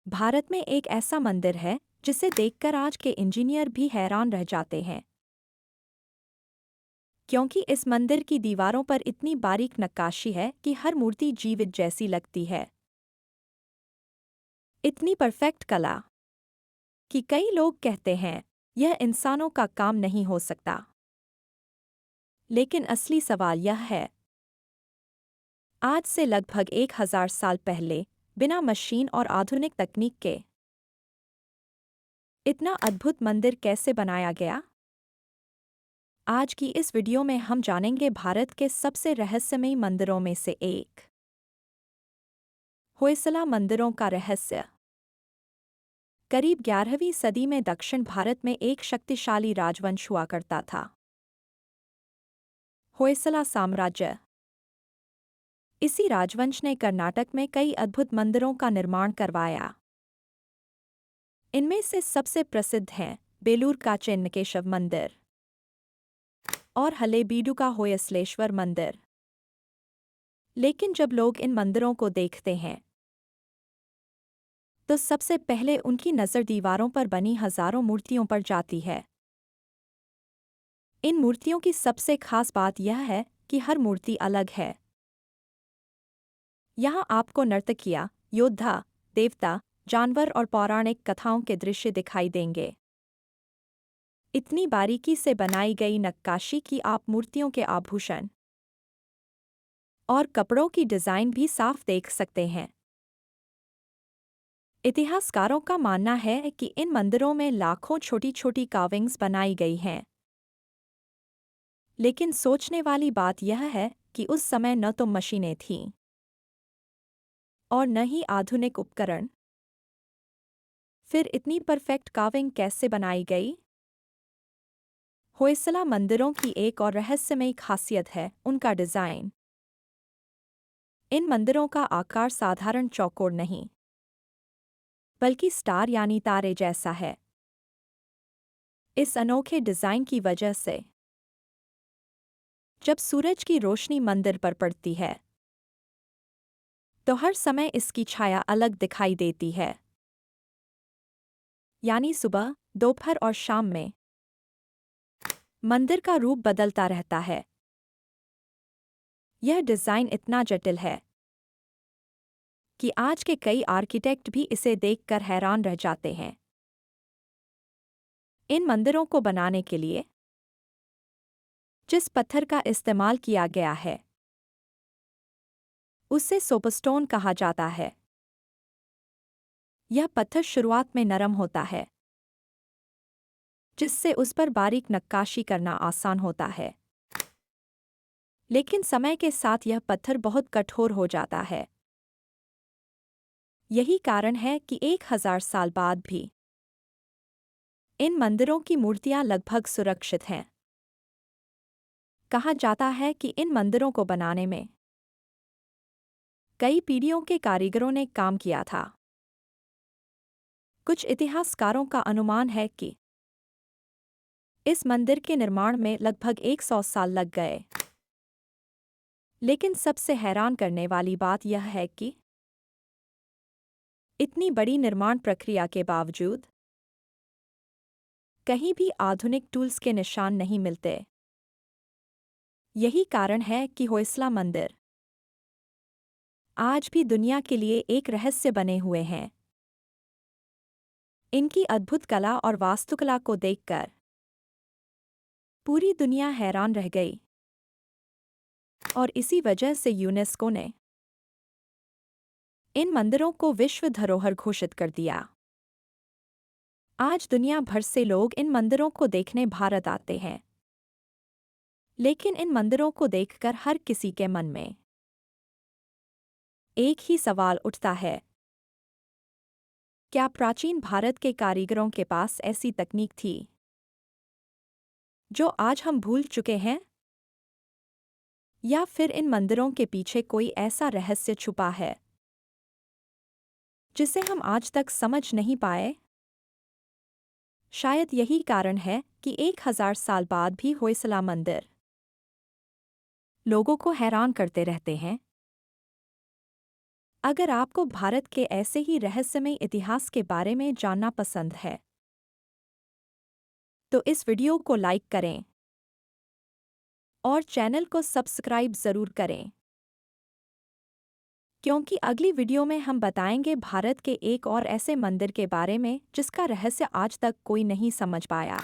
भारत में एक ऐसा मंदिर है जिसे देखकर आज के इंजीनियर भी हैरान रह जाते हैं, क्योंकि इस मंदिर की दीवारों पर इतनी बारीक नक्काशी है कि हर मूर्ति जीवित जैसी लगती है। इतनी परफेक्ट कला कि कई लोग कहते हैं यह इंसानों का काम नहीं हो सकता। लेकिन असली सवाल यह है, आज से लगभग 1000 साल पहले बिना मशीन और आधुनिक तकनीक के इतना अद्भुत मंदिर कैसे बनाया गया? आज की इस वीडियो में हम जानेंगे भारत के सबसे रहस्यमयी मंदिरों में से एक, होयसला मंदिरों का रहस्य। करीब 11वीं सदी में दक्षिण भारत में एक शक्तिशाली राजवंश हुआ करता था, होयसला साम्राज्य। इसी राजवंश ने कर्नाटक में कई अद्भुत मंदिरों का निर्माण करवाया। इनमें से सबसे प्रसिद्ध हैं बेलूर का चिन्नकेशव मंदिर और हलेबीडु का होयसलेश्वर मंदिर। लेकिन जब लोग इन मंदिरों को देखते हैं तो सबसे पहले उनकी नज़र दीवारों पर बनी हजारों मूर्तियों पर जाती है। इन मूर्तियों की सबसे खास बात यह है कि हर मूर्ति अलग है। यहाँ आपको नर्तकियाँ, योद्धा, देवता, जानवर और पौराणिक कथाओं के दृश्य दिखाई देंगे। इतनी बारीकी से बनाई गई नक्काशी कि आप मूर्तियों के आभूषण और कपड़ों की डिज़ाइन भी साफ देख सकते हैं। इतिहासकारों का मानना है कि इन मंदिरों में लाखों छोटी छोटी कार्विंग्स बनाई गई हैं। लेकिन सोचने वाली बात यह है कि उस समय न तो मशीनें थीं और न ही आधुनिक उपकरण। फिर इतनी परफेक्ट कार्विंग कैसे बनाई गई? होयसला मंदिरों की एक और रहस्यमयी खासियत है उनका डिज़ाइन। इन मंदिरों का आकार साधारण चौकोर नहीं, बल्कि स्टार यानी तारे जैसा है। इस अनोखे डिज़ाइन की वजह से जब सूरज की रोशनी मंदिर पर पड़ती है तो हर समय इसकी छाया अलग दिखाई देती है, यानी सुबह, दोपहर और शाम में मंदिर का रूप बदलता रहता है। यह डिज़ाइन इतना जटिल है कि आज के कई आर्किटेक्ट भी इसे देखकर हैरान रह जाते हैं। इन मंदिरों को बनाने के लिए जिस पत्थर का इस्तेमाल किया गया है उसे सोपस्टोन कहा जाता है। यह पत्थर शुरुआत में नरम होता है, जिससे उस पर बारीक नक्काशी करना आसान होता है। लेकिन समय के साथ यह पत्थर बहुत कठोर हो जाता है। यही कारण है कि 1000 साल बाद भी इन मंदिरों की मूर्तियां लगभग सुरक्षित हैं। कहा जाता है कि इन मंदिरों को बनाने में कई पीढ़ियों के कारीगरों ने काम किया था। कुछ इतिहासकारों का अनुमान है कि इस मंदिर के निर्माण में लगभग 100 साल लग गए। लेकिन सबसे हैरान करने वाली बात यह है कि इतनी बड़ी निर्माण प्रक्रिया के बावजूद कहीं भी आधुनिक टूल्स के निशान नहीं मिलते। यही कारण है कि होयसला मंदिर आज भी दुनिया के लिए एक रहस्य बने हुए हैं। इनकी अद्भुत कला और वास्तुकला को देखकर पूरी दुनिया हैरान रह गई और इसी वजह से यूनेस्को ने इन मंदिरों को विश्व धरोहर घोषित कर दिया। आज दुनिया भर से लोग इन मंदिरों को देखने भारत आते हैं। लेकिन इन मंदिरों को देखकर हर किसी के मन में एक ही सवाल उठता है, क्या प्राचीन भारत के कारीगरों के पास ऐसी तकनीक थी जो आज हम भूल चुके हैं? या फिर इन मंदिरों के पीछे कोई ऐसा रहस्य छुपा है जिसे हम आज तक समझ नहीं पाए? शायद यही कारण है कि 1000 साल बाद भी होयसला मंदिर लोगों को हैरान करते रहते हैं। अगर आपको भारत के ऐसे ही रहस्यमय इतिहास के बारे में जानना पसंद है, तो इस वीडियो को लाइक करें और चैनल को सब्सक्राइब ज़रूर करें, क्योंकि अगली वीडियो में हम बताएंगे भारत के एक और ऐसे मंदिर के बारे में जिसका रहस्य आज तक कोई नहीं समझ पाया।